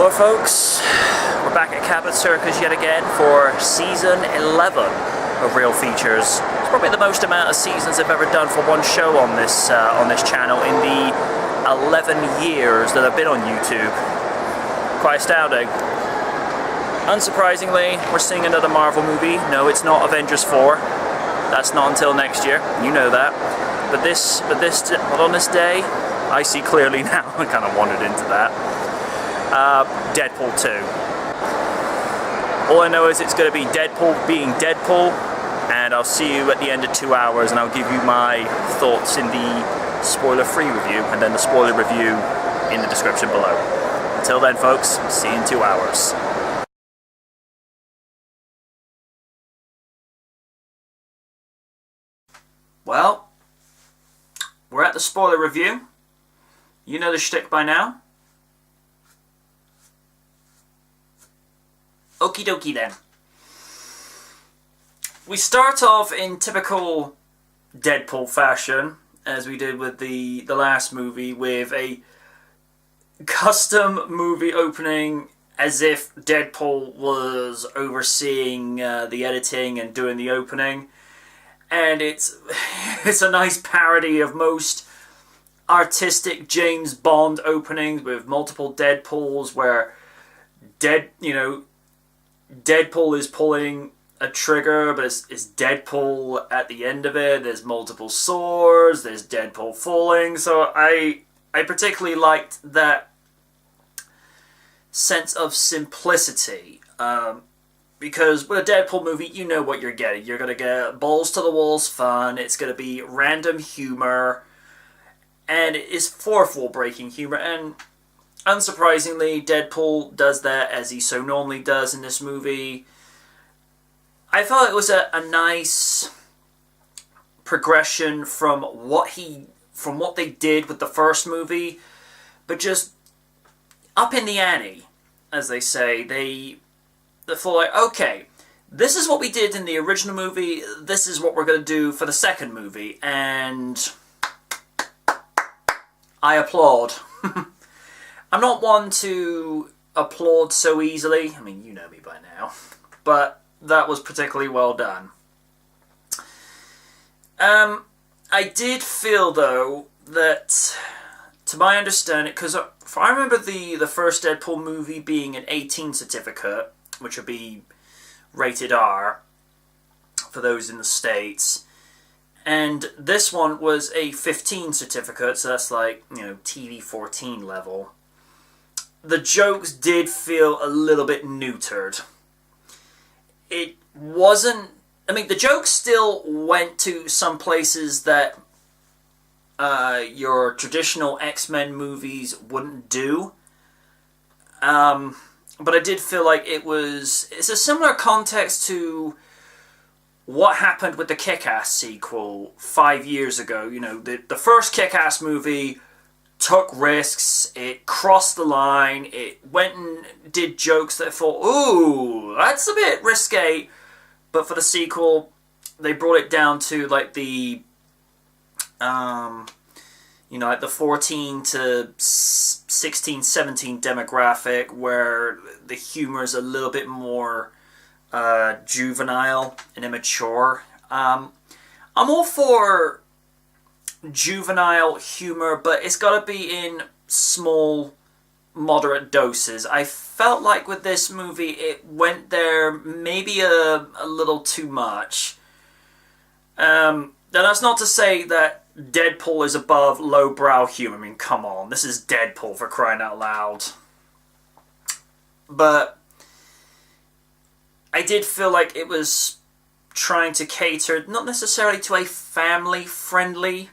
Well, folks, we're back at Cabot Circus yet again for season 11 of Real Features. It's probably the most amount of seasons I've ever done for one show on this channel in the 11 years that I've been on YouTube. Quite astounding. Unsurprisingly, we're seeing another Marvel movie. No, it's not Avengers 4. That's not until next year. You know that. But on this day, I see clearly now. I kind of wandered into that. Deadpool 2. All I know is it's going to be Deadpool being Deadpool, and I'll see you at the end of 2 hours, and I'll give you my thoughts in the spoiler-free review, and then the spoiler review in the description below. Until then, folks, see you in 2 hours. Well, we're at the spoiler review. You know the shtick by now. Okie dokie then. We start off in typical Deadpool fashion, as we did with the last movie, with a custom movie opening as if Deadpool was overseeing the editing and doing the opening. And it's a nice parody of most artistic James Bond openings with multiple Deadpools where Deadpool is pulling a trigger, but it's Deadpool at the end of it. There's multiple swords, there's Deadpool falling. So I particularly liked that sense of simplicity. Because with a Deadpool movie, you know what you're getting. You're going to get balls-to-the-walls fun, it's going to be random humor, and it is fourth-wall-breaking humor, and unsurprisingly, Deadpool does that as he so normally does in this movie. I thought it was a nice progression from what they did with the first movie, but just up in the ante, as they say. They thought, like, okay, this is what we did in the original movie, this is what we're going to do for the second movie, and I applaud. I'm not one to applaud so easily. I mean, you know me by now. But that was particularly well done. I did feel, though, that, to my understanding, because I remember the first Deadpool movie being an 18 certificate, which would be rated R for those in the States. And this one was a 15 certificate, so that's like, TV 14 level. The jokes did feel a little bit neutered. It wasn't... I mean, the jokes still went to some places that your traditional X-Men movies wouldn't do. But I did feel like it's a similar context to what happened with the Kick-Ass sequel 5 years ago. The first Kick-Ass movie took risks, it crossed the line, it went and did jokes that I thought, ooh, that's a bit risque. But for the sequel, they brought it down to like the, like the 14 to 16, 17 demographic, where the humor is a little bit more juvenile and immature. I'm all for juvenile humor, but it's got to be in small, moderate doses. I felt like with this movie, it went there maybe a little too much. Now, that's not to say that Deadpool is above lowbrow humor. I mean, come on, this is Deadpool, for crying out loud. But I did feel like it was trying to cater, not necessarily to a family-friendly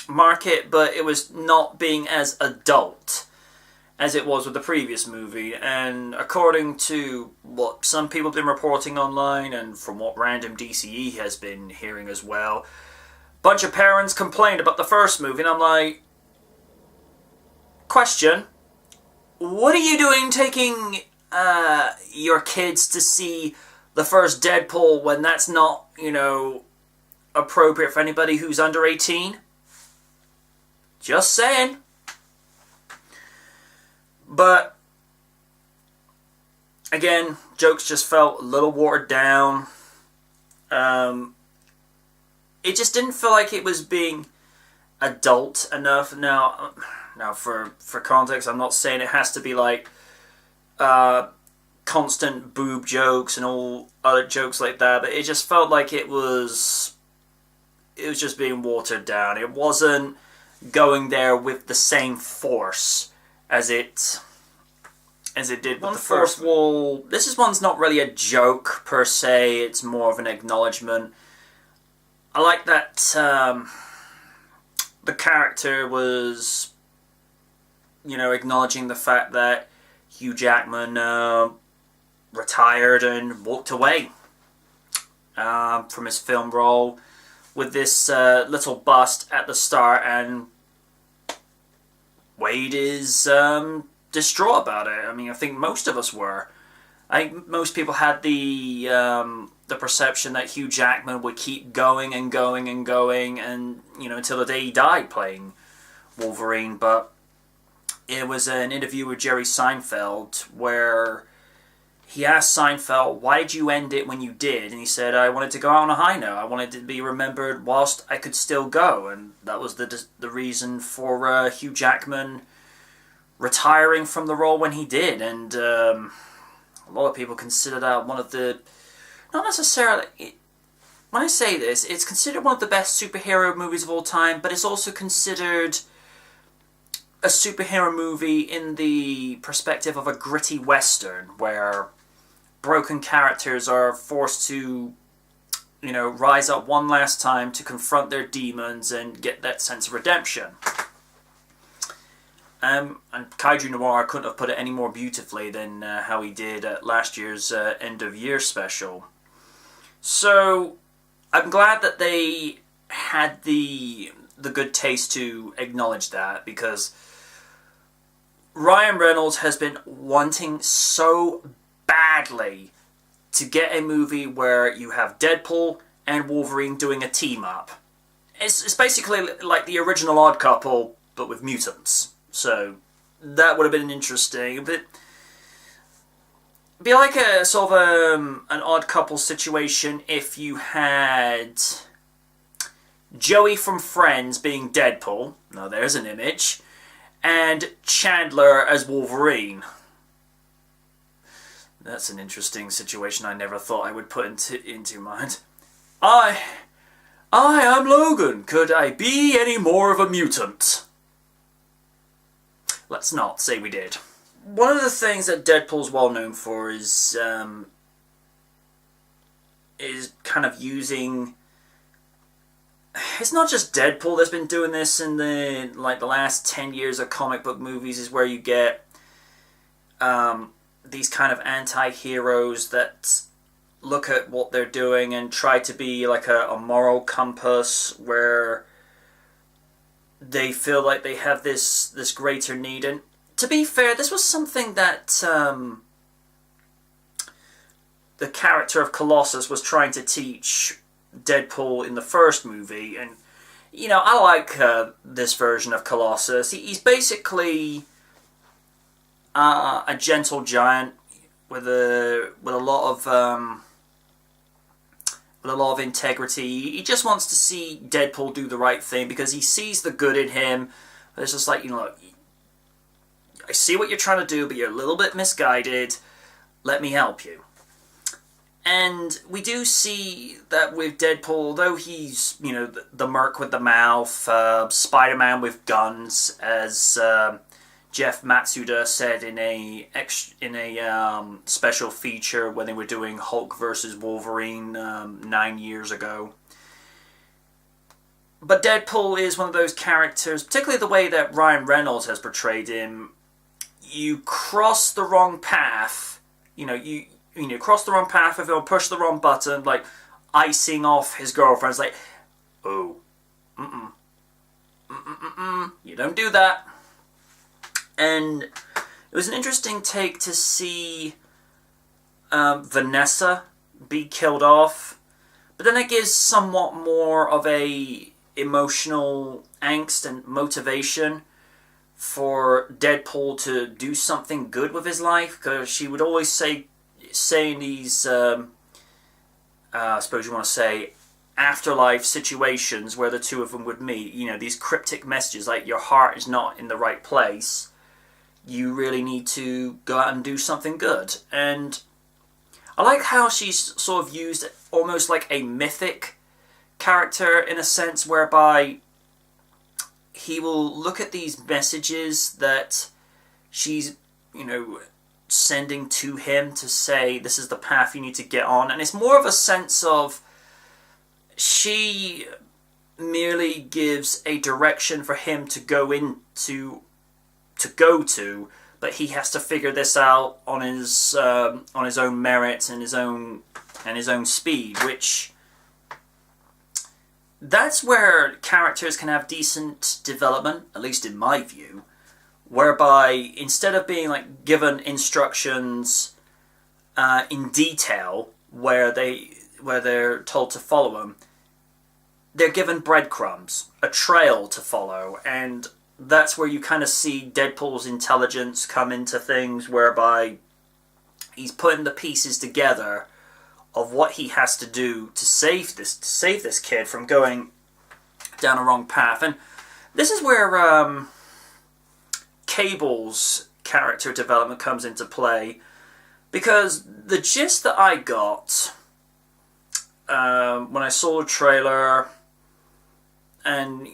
market, but it was not being as adult as it was with the previous movie. And according to what some people have been reporting online, and from what random DCE has been hearing as well, a bunch of parents complained about the first movie, and I'm like, question, what are you doing taking your kids to see the first Deadpool when that's not, appropriate for anybody who's under 18? Just saying. But again, jokes just felt a little watered down. It just didn't feel like it was being adult enough. Now for context, I'm not saying it has to be like constant boob jokes and all other jokes like that, but it just felt like it was just being watered down. It wasn't going there with the same force as it did with the first one. This one's not really a joke per se, it's more of an acknowledgement. I like that the character was, acknowledging the fact that Hugh Jackman retired and walked away from his film role with this little bust at the start, and Wade is distraught about it. I mean, I think most of us were. I think most people had the perception that Hugh Jackman would keep going and going and going, and until the day he died playing Wolverine. But it was an interview with Jerry Seinfeld where he asked Seinfeld, "Why did you end it when you did?" And he said, "I wanted to go out on a high note. I wanted to be remembered whilst I could still go," and that was the reason for Hugh Jackman retiring from the role when he did. And a lot of people consider that one of the, not necessarily, when I say this, it's considered one of the best superhero movies of all time, but it's also considered a superhero movie in the perspective of a gritty western, where broken characters are forced to, rise up one last time to confront their demons and get that sense of redemption. And Kaiju Noir couldn't have put it any more beautifully than how he did at last year's end of year special. So I'm glad that they had the good taste to acknowledge that, because Ryan Reynolds has been wanting so badly to get a movie where you have Deadpool and Wolverine doing a team up. It's basically like the original Odd Couple, but with mutants. So that would have been interesting. But it'd be like a sort of an Odd Couple situation if you had Joey from Friends being Deadpool. Now there's an image. And Chandler as Wolverine. That's an interesting situation I never thought I would put into mind. I am Logan. Could I be any more of a mutant? Let's not say we did. One of the things that Deadpool's well known for is kind of using. It's not just Deadpool that's been doing this in the last 10 years of comic book movies, is where you get these kind of anti-heroes that look at what they're doing and try to be like a moral compass, where they feel like they have this greater need. And to be fair, this was something that the character of Colossus was trying to teach Deadpool in the first movie. And I like this version of Colossus. He's basically a gentle giant with a lot of integrity. He just wants to see Deadpool do the right thing because he sees the good in him. But it's just like, I see what you're trying to do, but you're a little bit misguided. Let me help you. And we do see that with Deadpool, although he's, the Merc with the mouth, Spider-Man with guns, as Jeff Matsuda said in a special feature when they were doing Hulk versus Wolverine 9 years ago. But Deadpool is one of those characters, particularly the way that Ryan Reynolds has portrayed him. You cross the wrong path, you cross the wrong path if you'll push the wrong button, like icing off his girlfriend. It's like, oh, you don't do that. And it was an interesting take to see Vanessa be killed off, but then it gives somewhat more of a emotional angst and motivation for Deadpool to do something good with his life, because she would always say saying these, I suppose you want to say, afterlife situations where the two of them would meet, you know, these cryptic messages like your heart is not in the right place, you really need to go out and do something good. And I like how she's sort of used almost like a mythic character in a sense, whereby he will look at these messages that she's, you know, sending to him to say this is the path you need to get on, and it's more of a sense of she merely gives a direction for him to go into, but he has to figure this out on his own merits and his own speed, which that's where characters can have decent development, at least in my view, whereby instead of being like given instructions in detail where they're told to follow them, they're given breadcrumbs, a trail to follow, and that's where you kind of see Deadpool's intelligence come into things, whereby he's putting the pieces together of what he has to do to save this kid from going down a wrong path. And this is where Cable's character development comes into play, because the gist that I got when I saw the trailer, and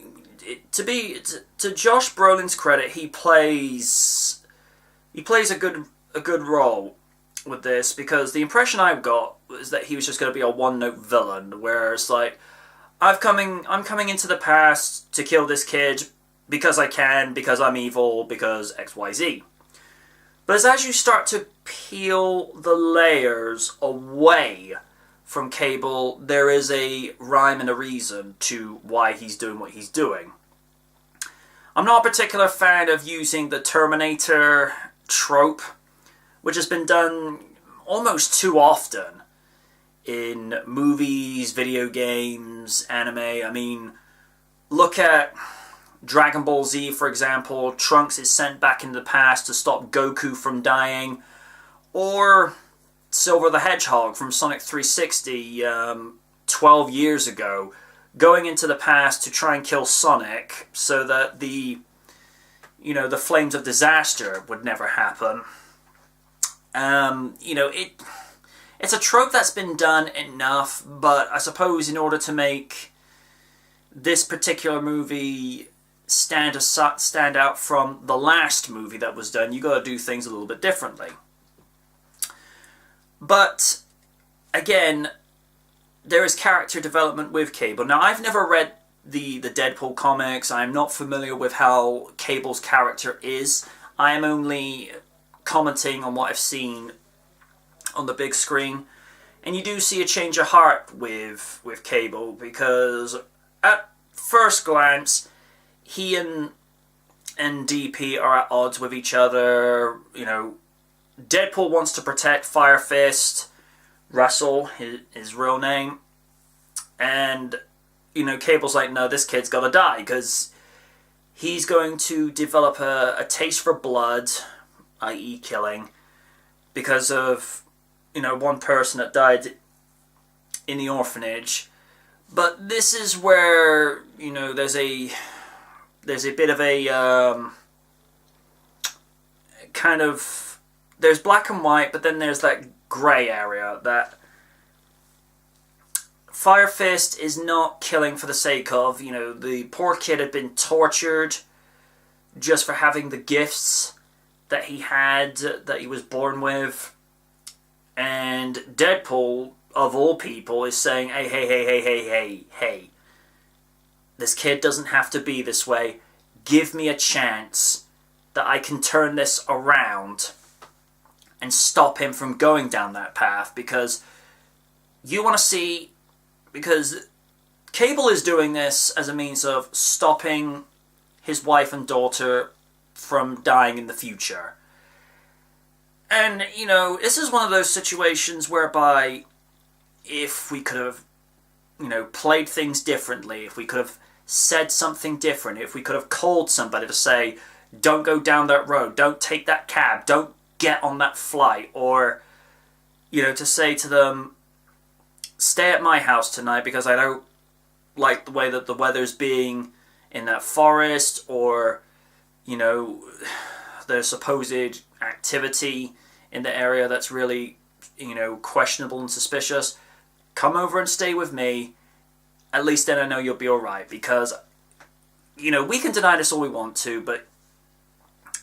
to Josh Brolin's credit, he plays a good role with this, because the impression I got was that he was just going to be a one-note villain, where it's like, I'm coming into the past to kill this kid because I can, because I'm evil, because XYZ. But as you start to peel the layers away from Cable, there is a rhyme and a reason to why he's doing what he's doing. I'm not a particular fan of using the Terminator trope, which has been done almost too often in movies, video games, anime. I mean, look at Dragon Ball Z, for example. Trunks is sent back into the past to stop Goku from dying. Or Silver the Hedgehog from Sonic 360 12 years ago, going into the past to try and kill Sonic so that the flames of disaster would never happen. It's a trope that's been done enough, but I suppose in order to make this particular movie stand out from the last movie that was done, you got to do things a little bit differently. But again, there is character development with Cable. Now, I've never read the Deadpool comics. I'm not familiar with how Cable's character is. I am only commenting on what I've seen on the big screen. And you do see a change of heart with Cable, because at first glance, he and DP are at odds with each other. You know, Deadpool wants to protect Fire Fist, Russell, his real name, and Cable's like, no, this kid's gotta die, because he's going to develop a taste for blood, i.e. killing, because of one person that died in the orphanage. But this is where there's a bit of a kind of, there's black and white, but then there's that grey area that Fire Fist is not killing for the sake of, the poor kid had been tortured just for having the gifts that he had, that he was born with. And Deadpool, of all people, is saying, hey, this kid doesn't have to be this way. Give me a chance that I can turn this around and stop him from going down that path, because Cable is doing this as a means of stopping his wife and daughter from dying in the future. And, this is one of those situations whereby if we could have, played things differently, if we could have said something different, if we could have called somebody to say, don't go down that road, don't take that cab, don't get on that flight, or to say to them, stay at my house tonight because I don't like the way that the weather's being in that forest, or, the supposed activity in the area that's really, questionable and suspicious. Come over and stay with me. At least then I know you'll be alright, because, we can deny this all we want to, but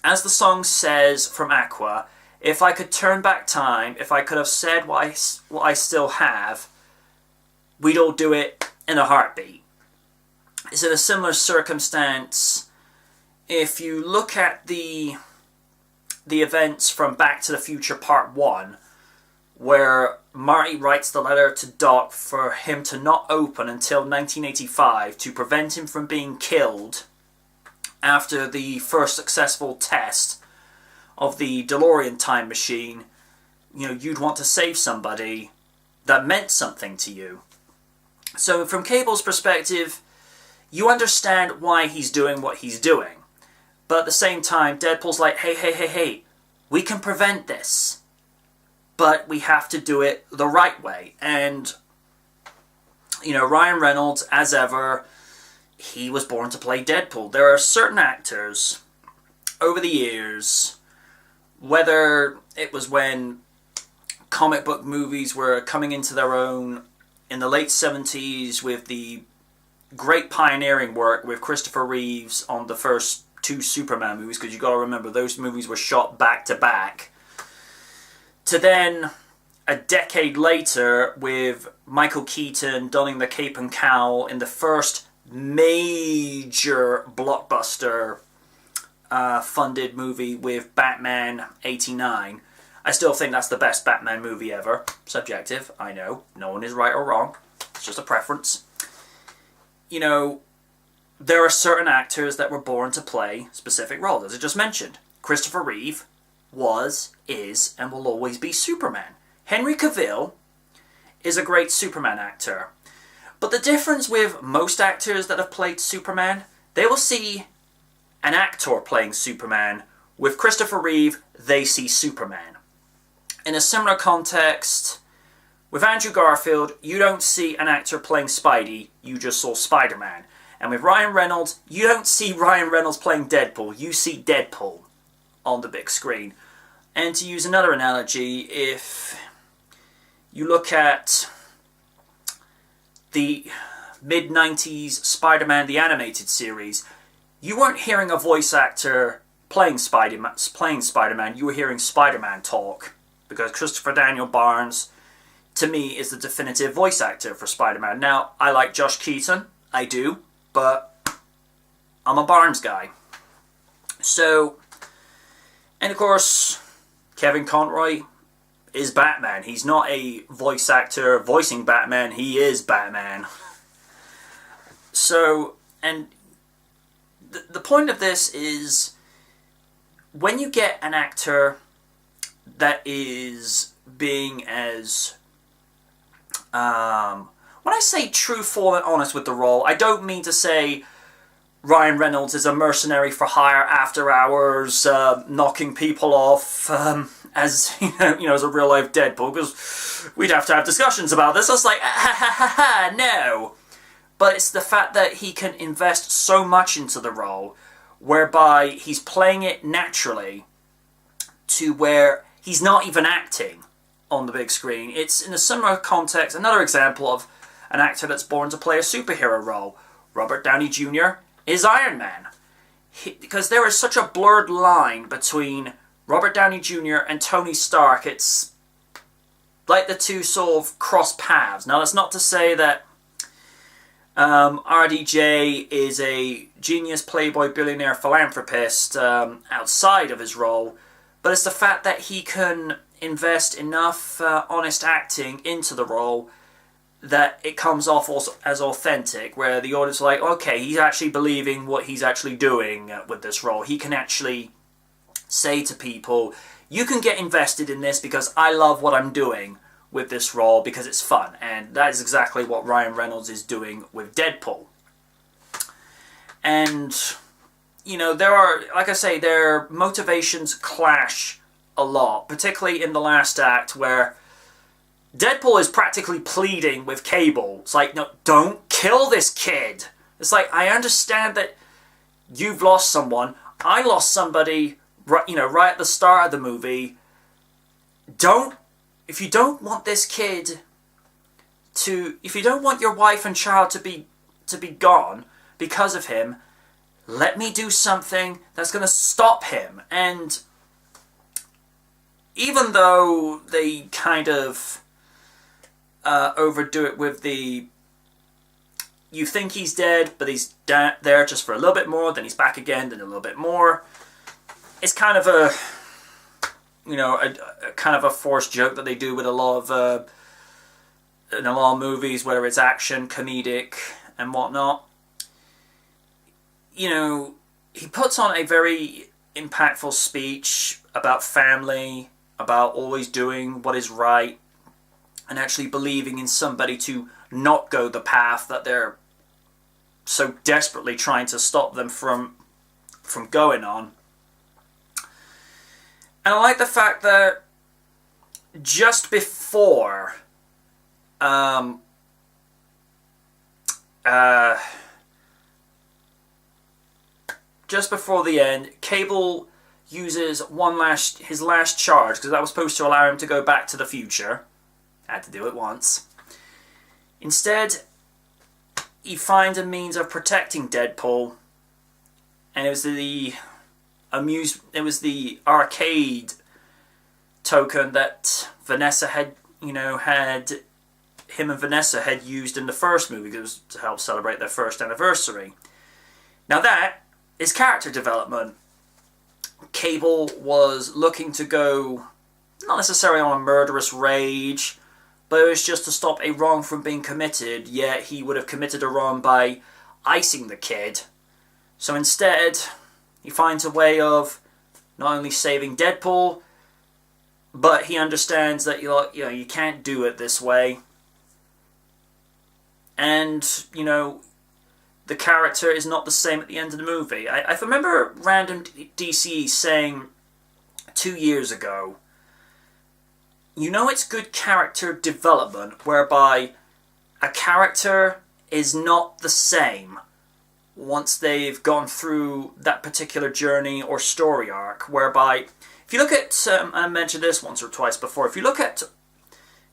as the song says from Aqua, if I could turn back time, if I could have said what I still have, we'd all do it in a heartbeat. It's in a similar circumstance if you look at the events from Back to the Future Part 1, where Marty writes the letter to Doc for him to not open until 1985 to prevent him from being killed after the first successful test of the DeLorean time machine. You'd want to save somebody that meant something to you. So from Cable's perspective, you understand why he's doing what he's doing. But at the same time, Deadpool's like, hey, we can prevent this. But we have to do it the right way. And, Ryan Reynolds, as ever, he was born to play Deadpool. There are certain actors over the years, whether it was when comic book movies were coming into their own in the late 70s with the great pioneering work with Christopher Reeves on the first 2 Superman movies, because you got to remember those movies were shot back to back, to then a decade later with Michael Keaton donning the cape and cowl in the first major blockbuster funded movie with Batman 89. I still think that's the best Batman movie ever. Subjective, I know. No one is right or wrong. It's just a preference. There are certain actors that were born to play specific roles. As I just mentioned, Christopher Reeve was, is, and will always be Superman. Henry Cavill is a great Superman actor. But the difference with most actors that have played Superman, they will see an actor playing Superman. With Christopher Reeve, they see Superman. In a similar context, with Andrew Garfield, you don't see an actor playing Spidey, you just saw Spider-Man. And with Ryan Reynolds, you don't see Ryan Reynolds playing Deadpool, you see Deadpool on the big screen. And to use another analogy, if you look at the mid-90s Spider-Man the Animated Series, you weren't hearing a voice actor playing Spider-Man, you were hearing Spider-Man talk. Because Christopher Daniel Barnes, to me, is the definitive voice actor for Spider-Man. Now, I like Josh Keaton, I do, but I'm a Barnes guy. So, and of course, Kevin Conroy is Batman. He's not a voice actor voicing Batman, he is Batman. So, and the point of this is, when you get an actor that is being as, when I say truthful and honest with the role, I don't mean to say Ryan Reynolds is a mercenary for hire after hours, knocking people off, as as a real life Deadpool, because we'd have to have discussions about this. I was like, no. But it's the fact that he can invest so much into the role, whereby he's playing it naturally to where he's not even acting on the big screen. It's in a similar context, another example of an actor that's born to play a superhero role. Robert Downey Jr. is Iron Man. Because there is such a blurred line between Robert Downey Jr. and Tony Stark, it's like the two sort of cross paths. Now, that's not to say that RDJ is a genius playboy billionaire philanthropist outside of his role, but it's the fact that he can invest enough honest acting into the role that it comes off also as authentic, where the audience are like, okay, he's actually believing what he's actually doing with this role. He can actually say to people, you can get invested in this because I love what I'm doing with this role because it's fun. And that is exactly what Ryan Reynolds is doing with Deadpool. And, there are, like I say, their motivations clash a lot, particularly in the last act where Deadpool is practically pleading with Cable. It's like, no, don't kill this kid. It's like, I understand that you've lost someone. I lost somebody, right at the start of the movie. If you don't want this kid if you don't want your wife and child to be gone because of him, let me do something that's going to stop him. And even though they kind of overdo it with the, you think he's dead, but he's there just for a little bit more, then he's back again, then a little bit more. It's kind of a kind of a forced joke that they do with a lot of in a lot of movies, whether it's action, comedic, and whatnot. He puts on a very impactful speech about family, about always doing what is right, and actually believing in somebody to not go the path that they're so desperately trying to stop them from going on. And I like the fact that just before the end, Cable uses his last charge, because that was supposed to allow him to go back to the future. Had to do it once. Instead, he finds a means of protecting Deadpool, and it was the arcade token that Vanessa had him and Vanessa had used in the first movie. It was to help celebrate their first anniversary. Now that is character development. Cable was looking to go, not necessarily on a murderous rage, but it was just to stop a wrong from being committed, yet he would have committed a wrong by icing the kid. So instead, he finds a way of not only saving Deadpool, but he understands that you can't do it this way. And, the character is not the same at the end of the movie. I remember Random DC saying 2 years ago, it's good character development whereby a character is not the same once they've gone through that particular journey or story arc, whereby, if you look at, I mentioned this once or twice before, if you look at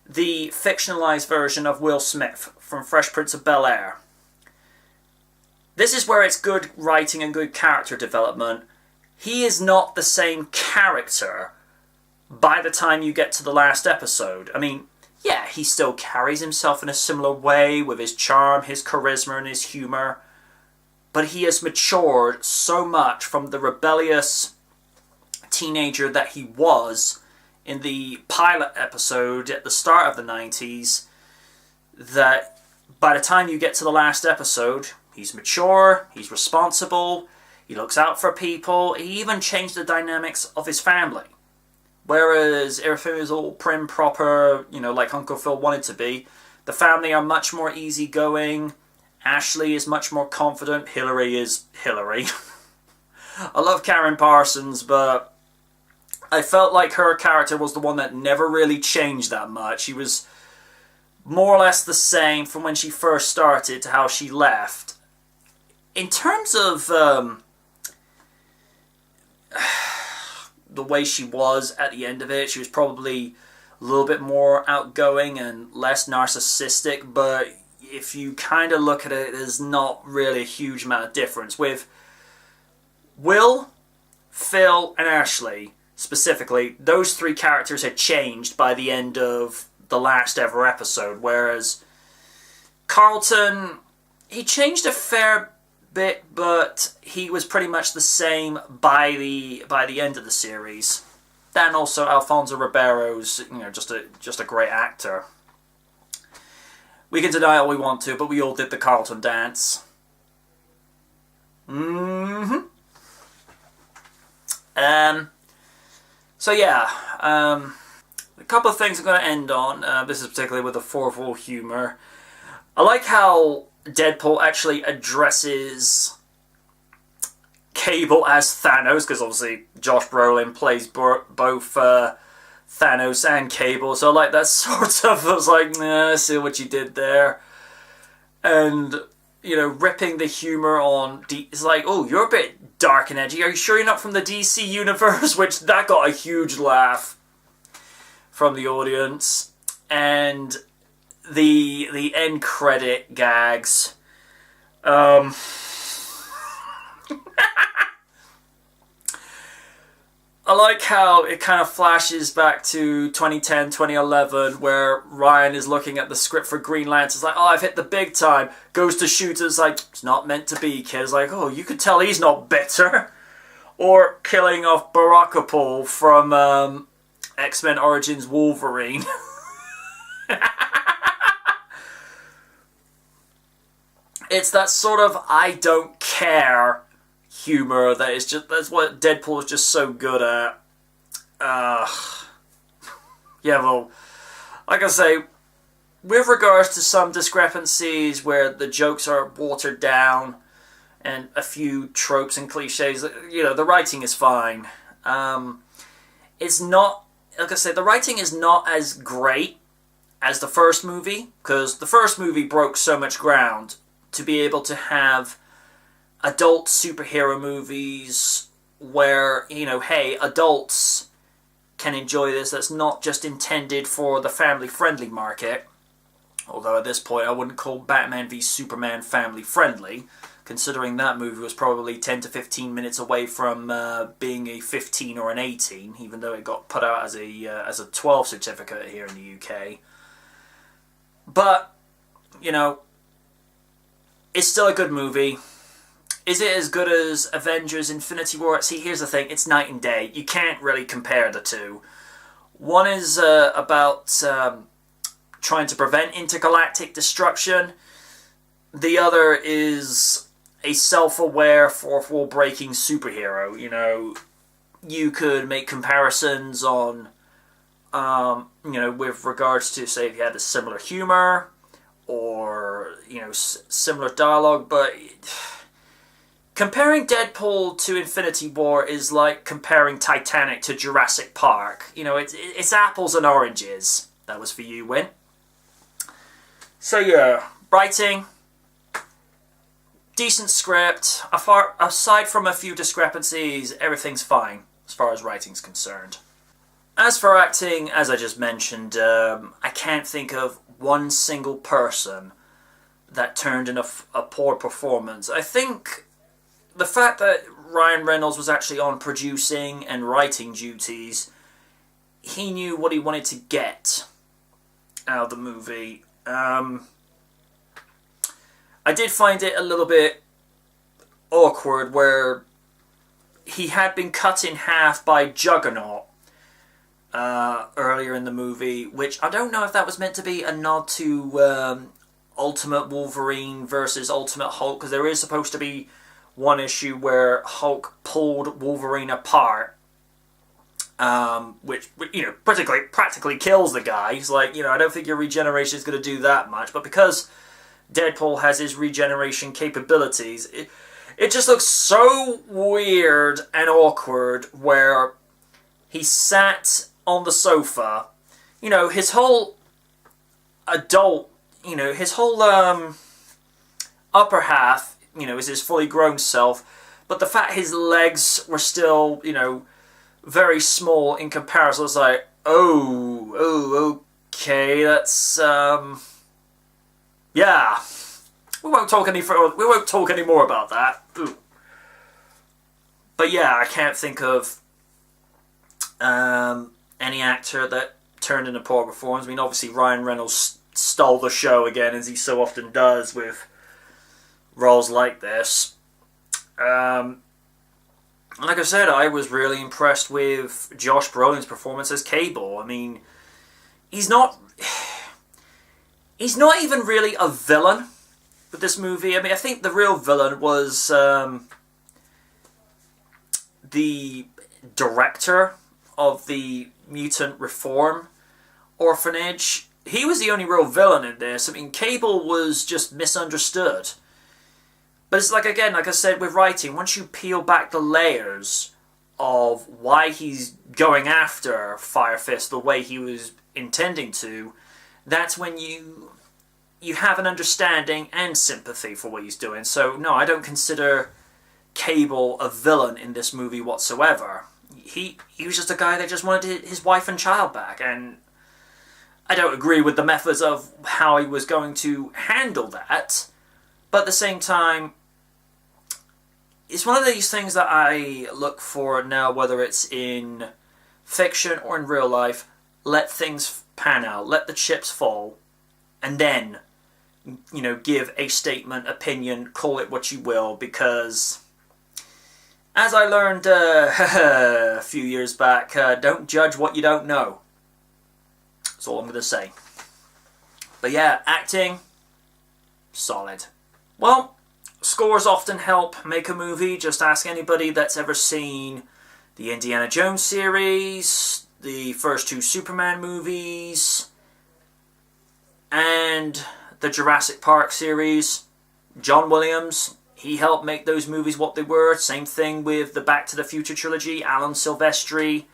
the fictionalized version of Will Smith from Fresh Prince of Bel-Air, this is where it's good writing and good character development. He is not the same character by the time you get to the last episode. I mean, yeah, he still carries himself in a similar way with his charm, his charisma, and his humor, but he has matured so much from the rebellious teenager that he was in the pilot episode at the start of the 90s, that by the time you get to the last episode, he's mature, he's responsible, he looks out for people, he even changed the dynamics of his family. Whereas everything is all prim, proper, like Uncle Phil wanted to be, the family are much more easygoing. Ashley is much more confident. Hillary is Hillary. I love Karen Parsons, but I felt like her character was the one that never really changed that much. She was more or less the same from when she first started to how she left. In terms of the way she was at the end of it, she was probably a little bit more outgoing and less narcissistic, but if you kind of look at it, there's not really a huge amount of difference. With Will, Phil, and Ashley, specifically, those three characters had changed by the end of the last ever episode, whereas Carlton, he changed a fair bit, but he was pretty much the same by the end of the series. Then also Alfonso Ribeiro's, just a great actor. We can deny all we want to, but we all did the Carlton dance. So yeah, a couple of things I'm going to end on. This is particularly with the fourth wall humor. I like how Deadpool actually addresses Cable as Thanos, because obviously Josh Brolin plays both Thanos and Cable. So like that sort of was like, nah, I see what you did there. And, you know, ripping the humor on it's like, oh, you're a bit dark and edgy. Are you sure you're not from the DC universe? Which that got a huge laugh from the audience. And the end credit gags. I like how it kind of flashes back to 2010, 2011, where Ryan is looking at the script for Green Lantern. It's like, oh, I've hit the big time. Goes to shoot it. It's like, it's not meant to be, kid. It's like, oh, you could tell he's not bitter. Or killing off Barakapol from X-Men Origins Wolverine. It's that sort of I don't care humor that is just, that's what Deadpool is just so good at. Yeah, well, like I say, with regards to some discrepancies where the jokes are watered down and a few tropes and cliches, you know, the writing is fine. It's not, like I said, the writing is not as great as the first movie, because the first movie broke so much ground to be able to have adult superhero movies where, you know, hey, adults can enjoy this. That's not just intended for the family-friendly market. Although at this point I wouldn't call Batman v Superman family-friendly, considering that movie was probably 10 to 15 minutes away from being a 15 or an 18, even though it got put out as a 12 certificate here in the UK. But, you know, it's still a good movie. Is it as good as Avengers Infinity War? See, here's the thing. It's night and day. You can't really compare the two. One is about trying to prevent intergalactic destruction. The other is a self-aware, fourth-wall-breaking superhero. You know, you could make comparisons on, you know, with regards to, say, if you had a similar humor or, you know, similar dialogue, but comparing Deadpool to Infinity War is like comparing Titanic to Jurassic Park. You know, it's apples and oranges. That was for you, Win. So yeah, writing, decent script. Aside from a few discrepancies, everything's fine as far as writing's concerned. As for acting, as I just mentioned, I can't think of one single person that turned in a poor performance. I think the fact that Ryan Reynolds was actually on producing and writing duties, he knew what he wanted to get out of the movie. I did find it a little bit awkward where he had been cut in half by Juggernaut earlier in the movie, which I don't know if that was meant to be a nod to Ultimate Wolverine versus Ultimate Hulk, because there is supposed to be one issue where Hulk pulled Wolverine apart, which, you know, practically kills the guy. He's like, you know, I don't think your regeneration is going to do that much, but because Deadpool has his regeneration capabilities, it just looks so weird and awkward where he sat on the sofa, you know, his whole adult, you know, his whole upper half, you know, is his fully grown self, but the fact his legs were still, you know, very small in comparison. It's like, okay, that's yeah. We won't talk any more about that. Ooh. But yeah, I can't think of any actor that turned in a poor performance. I mean, obviously Ryan Reynolds stole the show again, as he so often does with roles like this. Like I said, I was really impressed with Josh Brolin's performance as Cable. I mean, he's not even really a villain with this movie. I mean, I think the real villain was the director of the Mutant Reform Orphanage. He was the only real villain in this. I mean, Cable was just misunderstood. But it's like, again, like I said with writing, once you peel back the layers of why he's going after Fire Fist the way he was intending to, that's when you have an understanding and sympathy for what he's doing. So no, I don't consider Cable a villain in this movie whatsoever. He was just a guy that just wanted his wife and child back, and I don't agree with the methods of how he was going to handle that, but at the same time, it's one of these things that I look for now, whether it's in fiction or in real life. Let things pan out, let the chips fall, and then, give a statement, opinion, call it what you will, because as I learned a few years back, don't judge what you don't know. That's all I'm going to say. But yeah, acting, solid. Well, scores often help make a movie. Just ask anybody that's ever seen the Indiana Jones series, the first 2 Superman movies, and the Jurassic Park series. John Williams, he helped make those movies what they were. Same thing with the Back to the Future trilogy. Alan Silvestri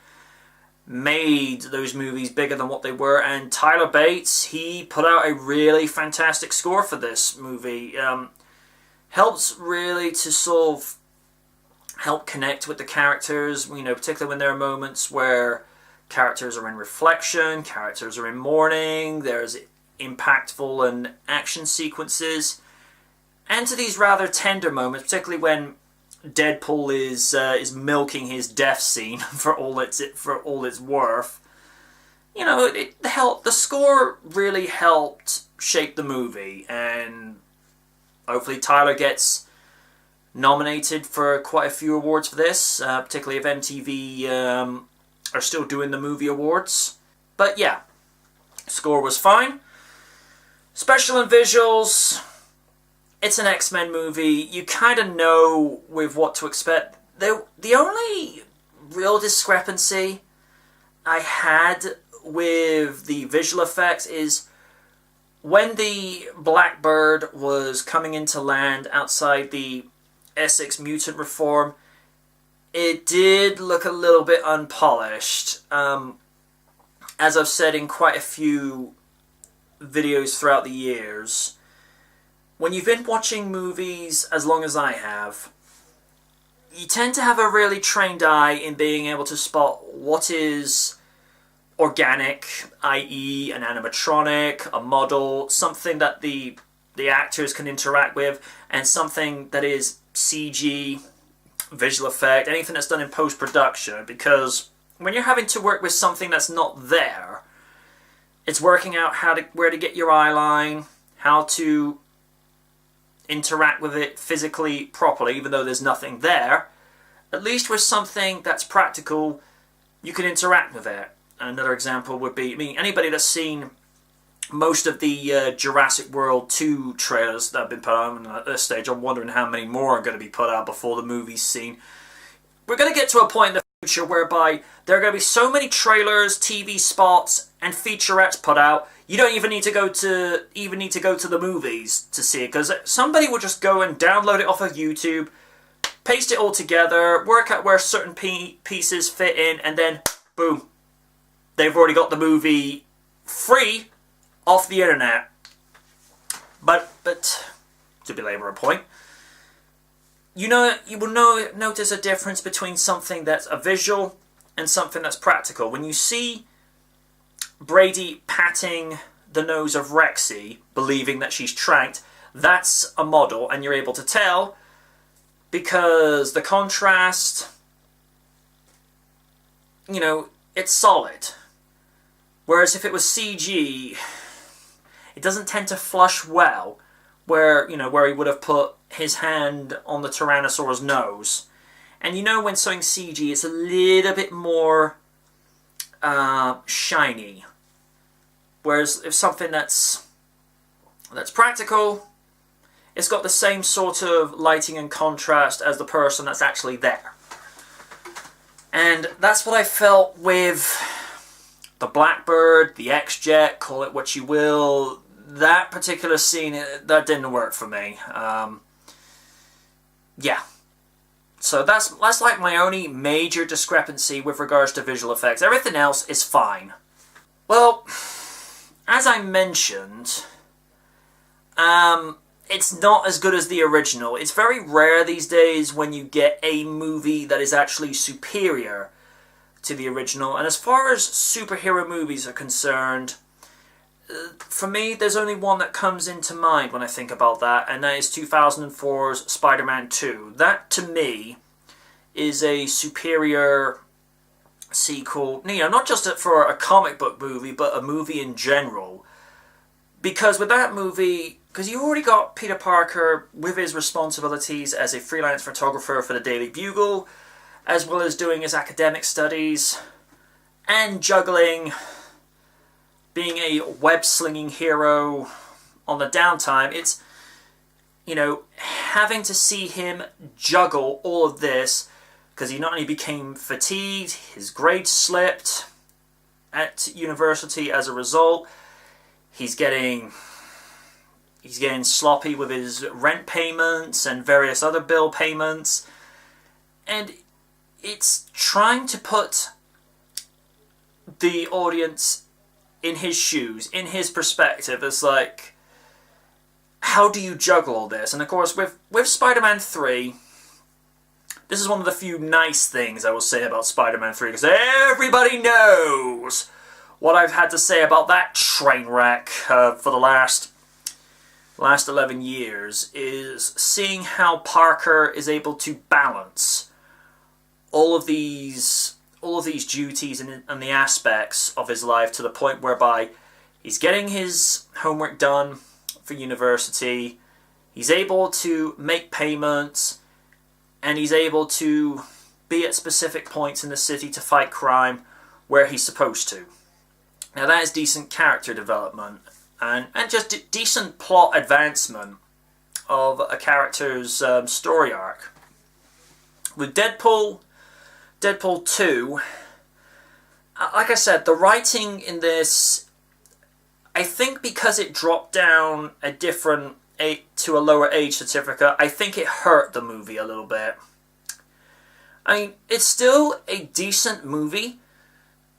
made those movies bigger than what they were. And Tyler Bates, he put out a really fantastic score for this movie. Helps really to sort of help connect with the characters, particularly when there are moments where characters are in reflection, characters are in mourning, there's impactful and action sequences, and to these rather tender moments, particularly when DeadPool is milking his death scene for all it's worth. The score really helped shape the movie, and hopefully Tyler gets nominated for quite a few awards for this, particularly if MTV are still doing the movie awards. But yeah, score was fine. Special and visuals, it's an X-Men movie. You kind of know with what to expect. The only real discrepancy I had with the visual effects is when the Blackbird was coming into land outside the Essex mutant reform, it did look a little bit unpolished. As I've said in quite a few videos throughout the years, when you've been watching movies as long as I have, you tend to have a really trained eye in being able to spot what is organic, i.e. an animatronic, a model, something that the actors can interact with, and something that is CG, visual effect, anything that's done in post-production, because when you're having to work with something that's not there, it's working out where to get your eye line, how to interact with it physically properly, even though there's nothing there. At least with something that's practical, you can interact with it. Another example would be, anybody that's seen most of the Jurassic World 2 trailers that have been put out, and at this stage I'm wondering how many more are going to be put out before the movie's seen. We're going to get to a point in the future whereby there are going to be so many trailers, TV spots, and featurettes put out, you don't even need to go to the movies to see it, because somebody will just go and download it off of YouTube, paste it all together, work out where certain pieces fit in, and then boom, they've already got the movie free off the internet. But to belabor a point, you will notice a difference between something that's a visual and something that's practical. When you see Brady patting the nose of Rexy, believing that she's tranked, that's a model, and you're able to tell because the contrast, it's solid. Whereas if it was CG, it doesn't tend to flush well, where he would have put his hand on the Tyrannosaur's nose. And when something's CG, it's a little bit more shiny. Whereas if something that's practical, it's got the same sort of lighting and contrast as the person that's actually there. And that's what I felt with the Blackbird, the X-Jet, call it what you will. That particular scene, that didn't work for me. Yeah. So that's like my only major discrepancy with regards to visual effects. Everything else is fine. Well, as I mentioned, it's not as good as the original. It's very rare these days when you get a movie that is actually superior to the original. And as far as superhero movies are concerned, for me, there's only one that comes into mind when I think about that, and that is 2004's Spider-Man 2. That, to me, is a superior sequel, not just for a comic book movie, but a movie in general. Because with that movie, because you already got Peter Parker with his responsibilities as a freelance photographer for the Daily Bugle, as well as doing his academic studies, and juggling being a web-slinging hero on the downtime. It's, having to see him juggle all of this, because he not only became fatigued, his grades slipped at university as a result. He's getting sloppy with his rent payments and various other bill payments. And it's trying to put the audience in his shoes, in his perspective, as like, how do you juggle all this? And of course, with Spider-Man 3, this is one of the few nice things I will say about Spider-Man 3, because everybody knows what I've had to say about that train wreck for the last 11 years, is seeing how Parker is able to balance all of these duties and the aspects of his life to the point whereby he's getting his homework done for university, he's able to make payments, and he's able to be at specific points in the city to fight crime where he's supposed to. Now that is decent character development and just decent plot advancement of a character's story arc. With Deadpool 2, like I said, the writing in this, I think because it dropped down to a lower age certificate, I think it hurt the movie a little bit. I mean, it's still a decent movie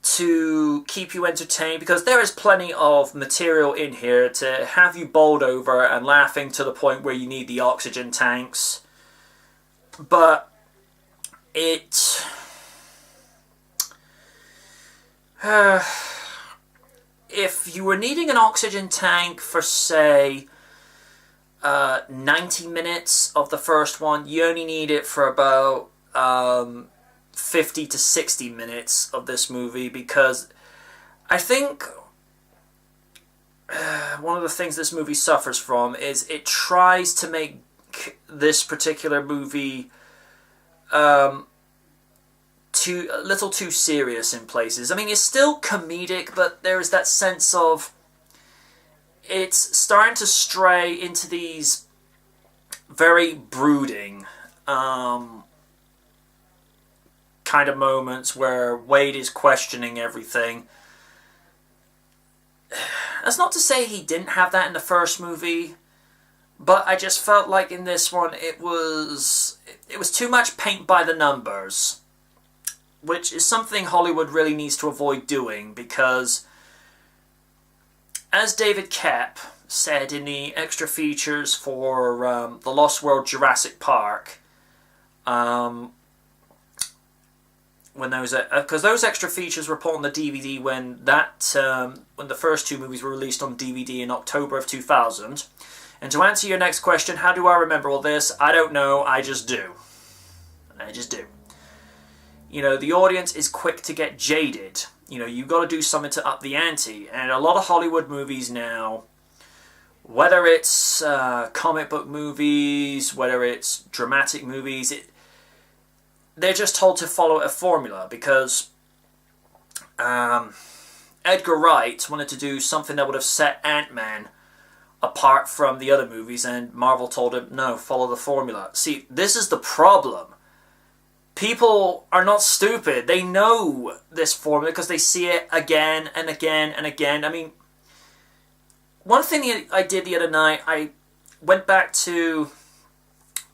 to keep you entertained, because there is plenty of material in here to have you bowled over and laughing to the point where you need the oxygen tanks. But if you were needing an oxygen tank for, say, 90 minutes of the first one, you only need it for about 50 to 60 minutes of this movie, because I think one of the things this movie suffers from is it tries to make this particular movie a little too serious in places. I mean, it's still comedic, but there is that sense of it's starting to stray into these very brooding kind of moments where Wade is questioning everything. That's not to say he didn't have that in the first movie, but I just felt like in this one it was too much paint by the numbers, which is something Hollywood really needs to avoid doing, because as David Koepp said in the extra features for The Lost World Jurassic Park, when those, because those extra features were put on the DVD when the first two movies were released on DVD in October of 2000. And to answer your next question, how do I remember all this? I don't know, I just do. I just do. The audience is quick to get jaded. You've got to do something to up the ante. And a lot of Hollywood movies now, whether it's comic book movies, whether it's dramatic movies, they're just told to follow a formula, because Edgar Wright wanted to do something that would have set Ant-Man apart from the other movies, and Marvel told him, no, follow the formula. See, this is the problem. People are not stupid. They know this formula because they see it again and again and again. I mean, one thing I did the other night, I went back to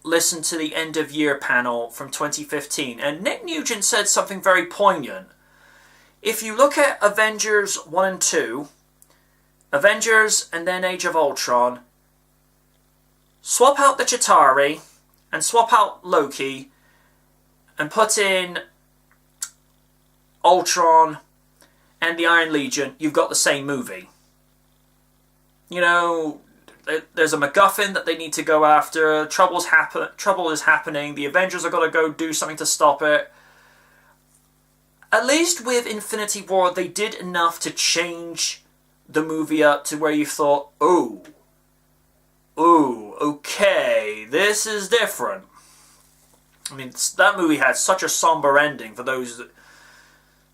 listened to the end of year panel from 2015, and Nick Nugent said something very poignant. If you look at Avengers 1 and 2, Avengers and then Age of Ultron, swap out the Chitauri and swap out Loki and put in Ultron and the Iron Legion, you've got the same movie. You know, there's a MacGuffin that they need to go after, trouble is happening, the Avengers are going to go do something to stop it. At least with Infinity War, they did enough to change the movie up to where you thought, ooh, okay, this is different. I mean, that movie had such a somber ending. For those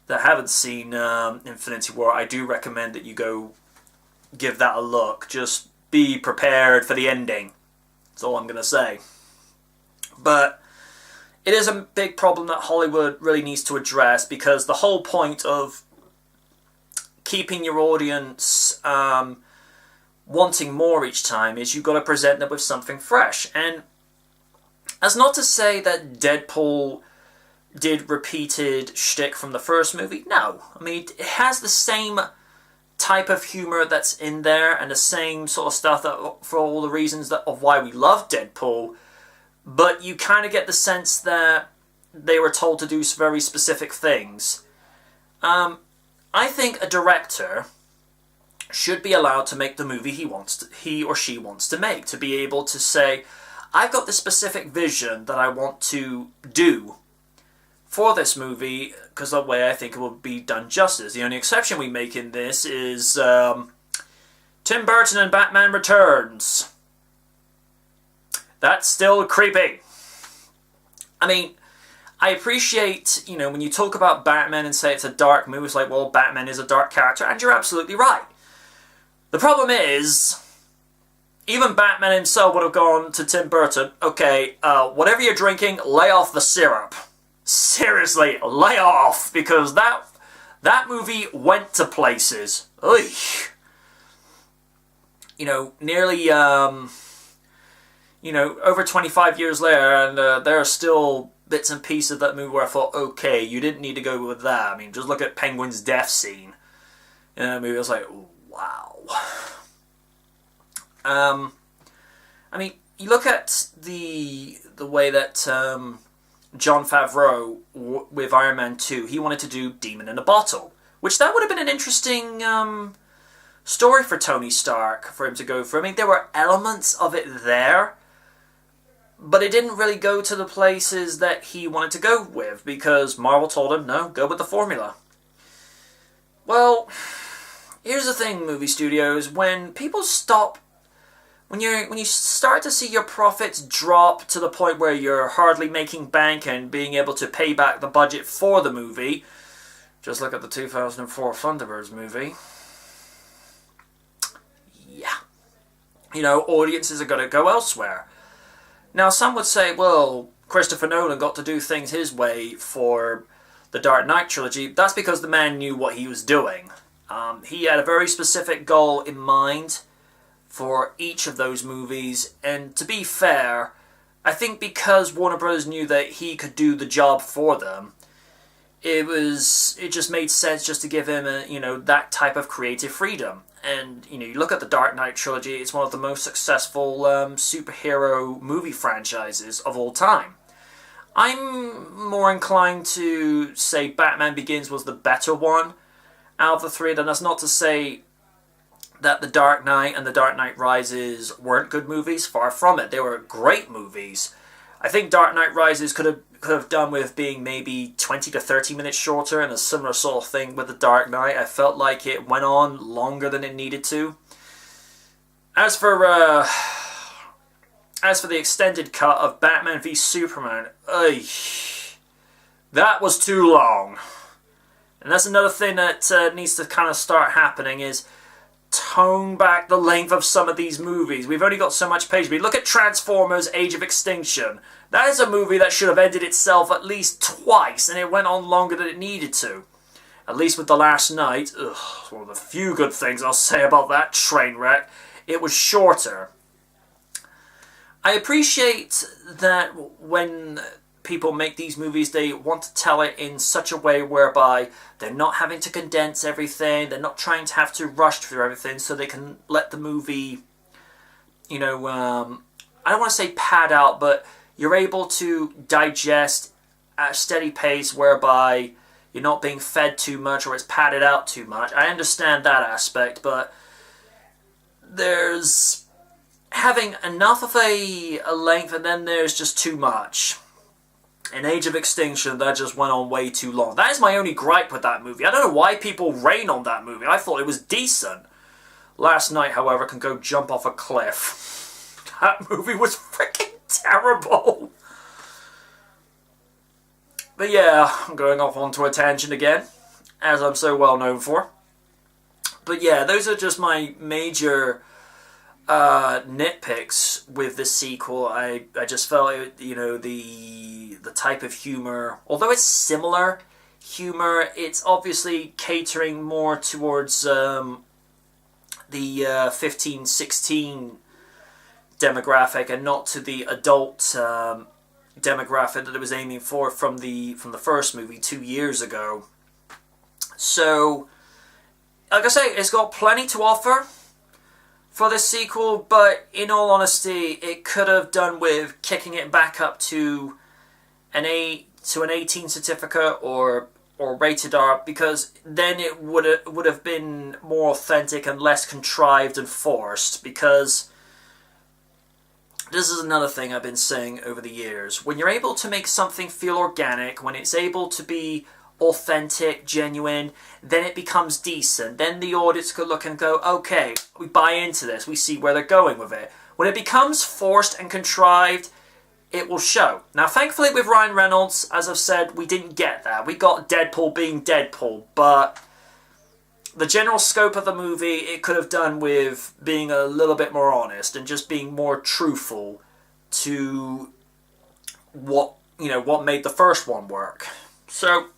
that haven't seen Infinity War, I do recommend that you go give that a look. Just be prepared for the ending. That's all I'm going to say. But it is a big problem that Hollywood really needs to address, because the whole point of keeping your audience wanting more each time is you've got to present them with something fresh. And that's not to say that DeadPool did repeated shtick from the first movie. No. I mean, it has the same type of humor that's in there and the same sort of stuff that, for all the reasons that of why we love DeadPool, but you kind of get the sense that they were told to do very specific things. I think a director should be allowed to make the movie he or she wants to make, to be able to say, I've got this specific vision that I want to do for this movie, because that way I think it will be done justice. The only exception we make in this is Tim Burton and Batman Returns. That's still creepy. I mean, I appreciate, you know, when you talk about Batman and say it's a dark movie, it's like, well, Batman is a dark character, and you're absolutely right. The problem is, even Batman himself would have gone to Tim Burton, okay, whatever you're drinking, lay off the syrup. Seriously, lay off, because that movie went to places. Oy. You know, nearly, over 25 years later, and there are still bits and pieces of that movie where I thought, okay, you didn't need to go with that. I mean, just look at Penguin's death scene in that movie. I was like, wow. I mean, you look at the way that Jon Favreau with Iron Man 2, he wanted to do Demon in a Bottle, which that would have been an interesting story for Tony Stark for him to go for. I mean, there were elements of it there, but it didn't really go to the places that he wanted to go with, because Marvel told him, no, go with the formula. Well, here's the thing, movie studios, when people stop, when you start to see your profits drop to the point where you're hardly making bank and being able to pay back the budget for the movie, just look at the 2004 Thunderbirds movie. Yeah. You know, audiences are going to go elsewhere. Now, some would say, well, Christopher Nolan got to do things his way for the Dark Knight trilogy. That's because the man knew what he was doing. He had a very specific goal in mind for each of those movies, and to be fair, I think because Warner Bros. Knew that he could do the job for them, it just made sense just to give him that type of creative freedom. And you look at the Dark Knight trilogy, it's one of the most successful superhero movie franchises of all time. I'm more inclined to say Batman Begins was the better one out of the three, and that's not to say that The Dark Knight and The Dark Knight Rises weren't good movies. Far from it. They were great movies. I think Dark Knight Rises could have done with being maybe 20 to 30 minutes shorter, and a similar sort of thing with The Dark Knight. I felt like it went on longer than it needed to. As for the extended cut of Batman v Superman, that was too long. And that's another thing that needs to kind of start happening, is tone back the length of some of these movies. We've only got so much page. We look at Transformers Age of Extinction. That is a movie that should have ended itself at least twice, and it went on longer than it needed to. At least with The Last Night, one of the few good things I'll say about that train wreck, it was shorter. I appreciate that when people make these movies, they want to tell it in such a way whereby they're not having to condense everything, they're not trying to have to rush through everything, so they can let the movie, I don't want to say pad out, but you're able to digest at a steady pace whereby you're not being fed too much or it's padded out too much. I understand that aspect, but there's having enough of a length and then there's just too much. In Age of Extinction, that just went on way too long. That is my only gripe with that movie. I don't know why people rain on that movie. I thought it was decent. Last Night, however, can go jump off a cliff. That movie was freaking terrible. But yeah, I'm going off onto a tangent again, as I'm so well known for. But yeah, those are just my major nitpicks with this sequel. I just felt, the type of humor, although it's similar humor, it's obviously catering more towards the 15-16 demographic and not to the adult demographic that it was aiming for from the first movie 2 years ago. So, like I say, it's got plenty to offer for this sequel, but in all honesty, it could have done with kicking it back up to an 18 certificate or rated R, because then it would have been more authentic and less contrived and forced. Because this is another thing I've been saying over the years: when you're able to make something feel organic, when it's able to be authentic, genuine, then it becomes decent. Then the audience could look and go, okay, we buy into this, we see where they're going with it. When it becomes forced and contrived, it will show. Now, thankfully with Ryan Reynolds, as I've said, we didn't get that. We got Deadpool being Deadpool, but the general scope of the movie, it could have done with being a little bit more honest and just being more truthful to what made the first one work. So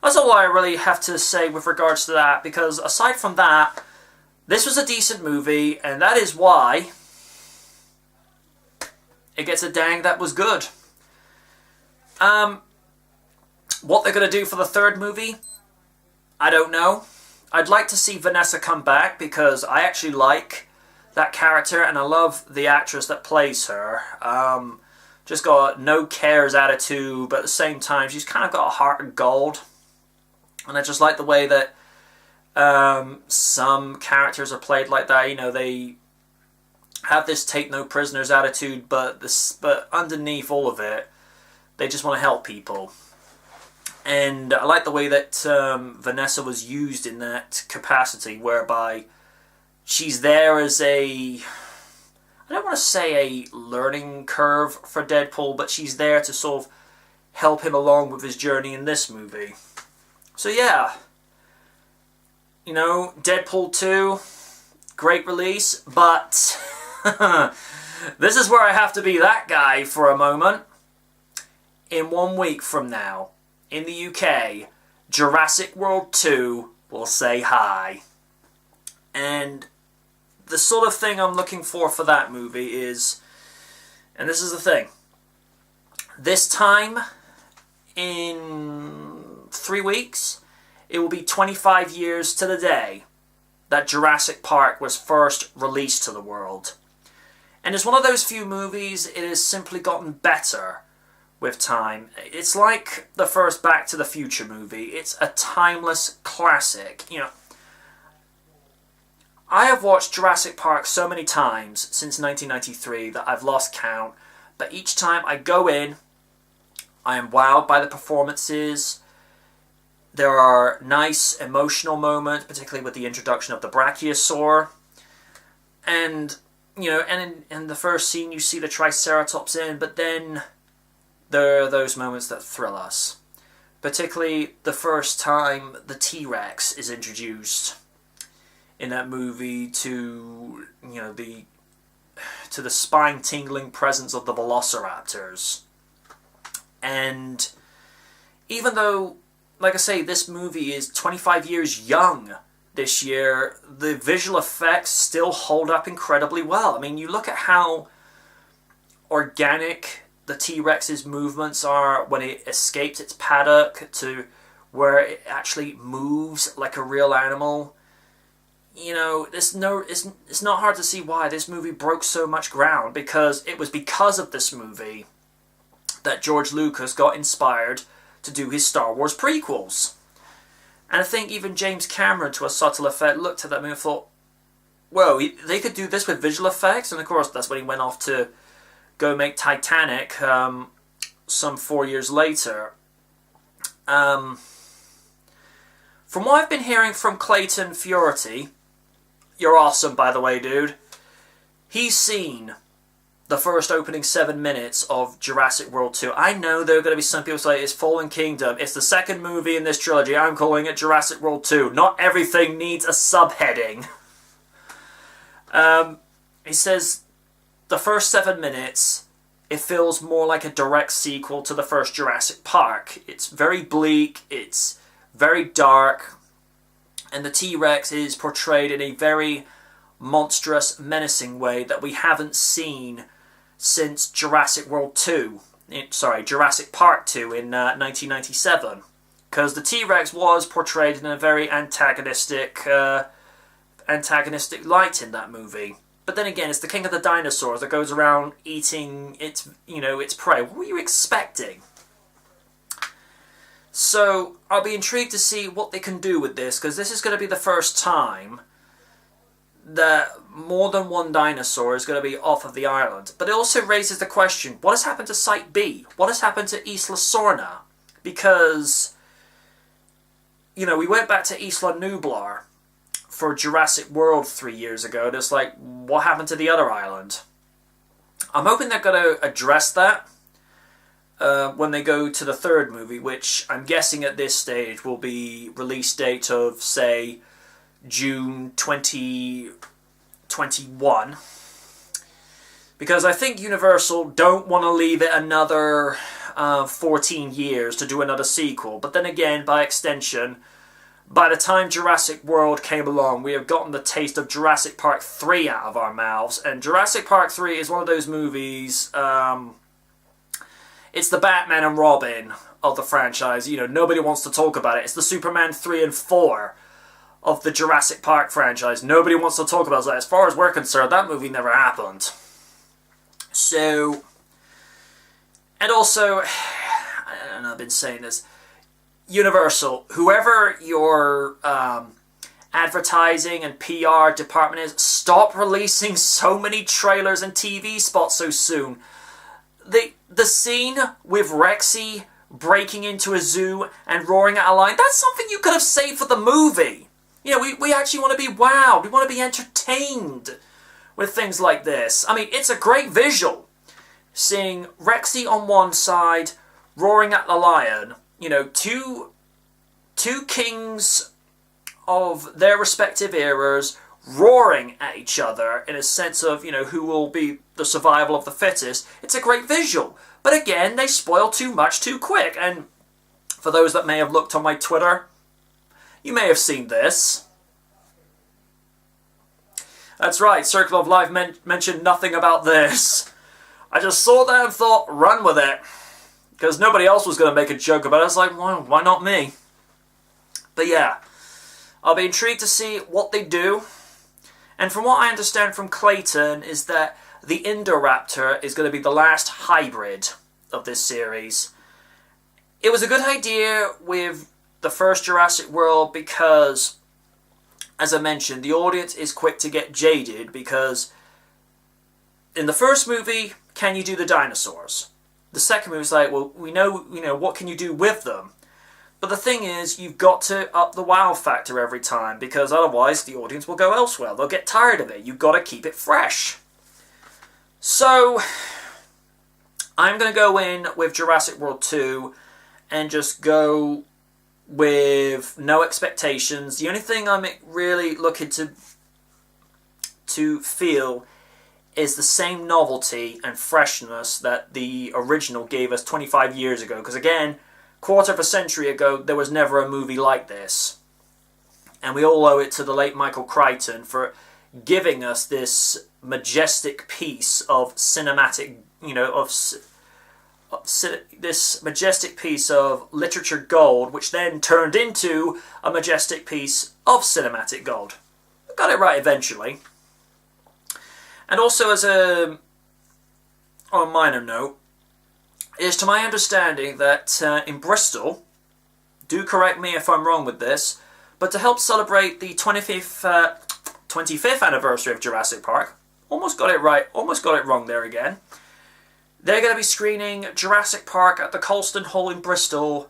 that's all I really have to say with regards to that, because aside from that, this was a decent movie, and that is why it gets a dang that was good. What they're going to do for the third movie, I don't know. I'd like to see Vanessa come back, because I actually like that character, and I love the actress that plays her. Just got no cares attitude, but at the same time, she's kind of got a heart of gold. And I just like the way that some characters are played like that. They have this take no prisoners attitude, but underneath all of it, they just want to help people. And I like the way that Vanessa was used in that capacity, whereby she's there as I don't want to say a learning curve for Deadpool, but she's there to sort of help him along with his journey in this movie. So yeah, Deadpool 2, great release, but this is where I have to be that guy for a moment. In 1 week from now, in the UK, Jurassic World 2 will say hi. And the sort of thing I'm looking for that movie is, and this is the thing, this time in 3 weeks, it will be 25 years to the day that Jurassic Park was first released to the world. And it's one of those few movies, it has simply gotten better with time. It's like the first Back to the Future movie. It's a timeless classic. I have watched Jurassic Park so many times since 1993 that I've lost count, but each time I go in, I am wowed by the performances. There are nice emotional moments, particularly with the introduction of the Brachiosaur. And, and in the first scene you see the Triceratops in, but then there are those moments that thrill us. Particularly the first time the T-Rex is introduced in that movie to, to the spine-tingling presence of the Velociraptors. And even though, like I say, this movie is 25 years young this year, the visual effects still hold up incredibly well. I mean, you look at how organic the T-Rex's movements are when it escapes its paddock to where it actually moves like a real animal. You know, it's not hard to see why this movie broke so much ground, because it was because of this movie that George Lucas got inspired to do his Star Wars prequels. And I think even James Cameron, to a subtle effect, looked at that movie and thought, whoa, they could do this with visual effects? And of course, that's when he went off to go make Titanic some 4 years later. From what I've been hearing from Clayton Fiorati, you're awesome, by the way, dude. He's seen the first opening 7 minutes of Jurassic World 2. I know there are going to be some people say it's Fallen Kingdom. It's the second movie in this trilogy. I'm calling it Jurassic World 2. Not everything needs a subheading. He says the first 7 minutes, it feels more like a direct sequel to the first Jurassic Park. It's very bleak, it's very dark, and the T-Rex is portrayed in a very monstrous, menacing way that we haven't seen since Jurassic World 2. Jurassic Park 2 in 1997. Because the T-Rex was portrayed in a very antagonistic light in that movie. But then again, it's the king of the dinosaurs that goes around eating its prey. What were you expecting? So I'll be intrigued to see what they can do with this, because this is going to be the first time that more than one dinosaur is going to be off of the island. But it also raises the question, what has happened to Site B? What has happened to Isla Sorna? Because, you know, we went back to Isla Nublar for Jurassic World 3 years ago, and it's like, what happened to the other island? I'm hoping they're going to address that when they go to the third movie, which I'm guessing at this stage will be release date of, say, June 2021. Because I think Universal don't want to leave it another 14 years to do another sequel. But then again, by extension, by the time Jurassic World came along, we have gotten the taste of Jurassic Park 3 out of our mouths. And Jurassic Park 3 is one of those movies, it's the Batman and Robin of the franchise. You know, nobody wants to talk about it. It's the Superman 3 and 4 of the Jurassic Park franchise. Nobody wants to talk about it. So as far as we're concerned, that movie never happened. So, and also, I don't know, I've been saying this, Universal, whoever your advertising and PR department is, stop releasing so many trailers and TV spots so soon. The scene with Rexy breaking into a zoo and roaring at a lion, that's something you could have saved for the movie. You know, we actually want to be wowed. We want to be entertained with things like this. I mean, it's a great visual. Seeing Rexy on one side, roaring at the lion. You know, two kings of their respective eras roaring at each other in a sense of, you know, who will be the survival of the fittest. It's a great visual. But again, they spoil too much too quick. And for those that may have looked on my Twitter, you may have seen this. That's right, Circle of Life mentioned nothing about this. I just saw that and thought, run with it. Because nobody else was going to make a joke about it. It's like, well, why not me? But yeah, I'll be intrigued to see what they do. And from what I understand from Clayton is that the Indoraptor is going to be the last hybrid of this series. It was a good idea with the first Jurassic World because, as I mentioned, the audience is quick to get jaded because in the first movie, can you do the dinosaurs? The second movie is like, well, we know, what can you do with them? But the thing is, you've got to up the wow factor every time, because otherwise the audience will go elsewhere. They'll get tired of it. You've got to keep it fresh. So, I'm going to go in with Jurassic World 2 and just go with no expectations. The only thing I'm really looking to feel is the same novelty and freshness that the original gave us 25 years ago. Because again, quarter of a century ago, there was never a movie like this. And we all owe it to the late Michael Crichton for giving us this majestic piece of cinematic, this majestic piece of literature gold, which then turned into a majestic piece of cinematic gold. I got it right eventually. And also, as on a minor note, is to my understanding that in Bristol, do correct me if I'm wrong with this, but to help celebrate the 25th anniversary of Jurassic Park, almost got it right, almost got it wrong there again, they're going to be screening Jurassic Park at the Colston Hall in Bristol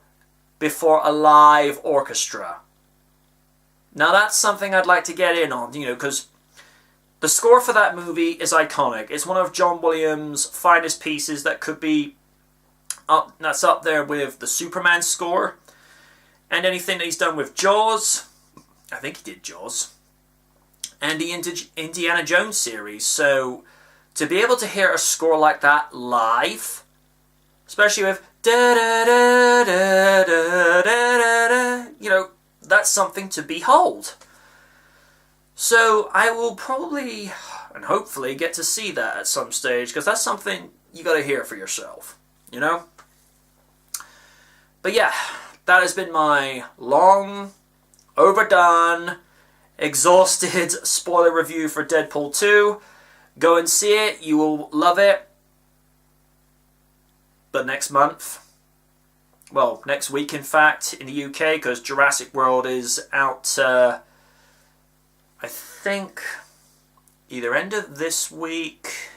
before a live orchestra. Now that's something I'd like to get in on, because the score for that movie is iconic. It's one of John Williams' finest pieces that could be that's up there with the Superman score and anything that he's done with Jaws. I think he did Jaws. And the Indiana Jones series. So to be able to hear a score like that live, especially with da da da da da da da, that's something to behold. So I will probably and hopefully get to see that at some stage, because that's something you got to hear for yourself, But yeah, that has been my long, overdone, exhausted spoiler review for Deadpool 2. Go and see it, you will love it. But next month, well, next week in fact, in the UK, because Jurassic World is out, I think, either end of this week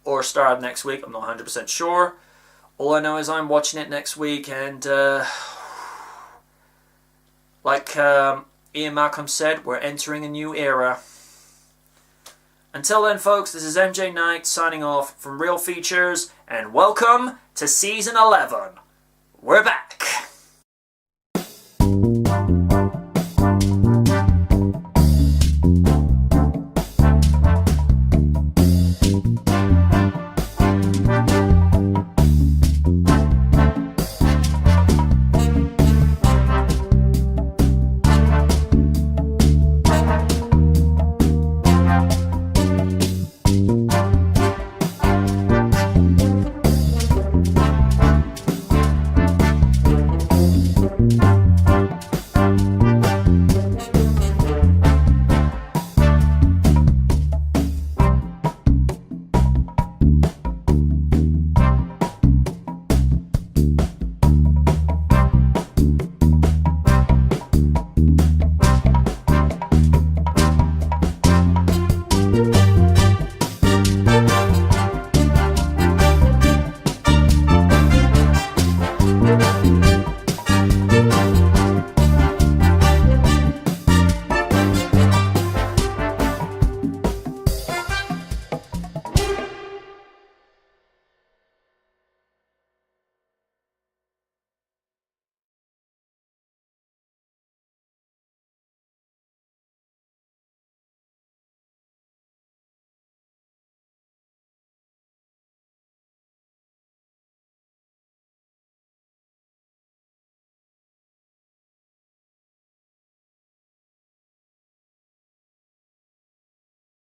or start of next week, I'm not 100% sure. All I know is I'm watching it next week, and like Ian Malcolm said, we're entering a new era. Until then, folks, this is MJ Knight signing off from Real Features, and welcome to Season 11. We're back!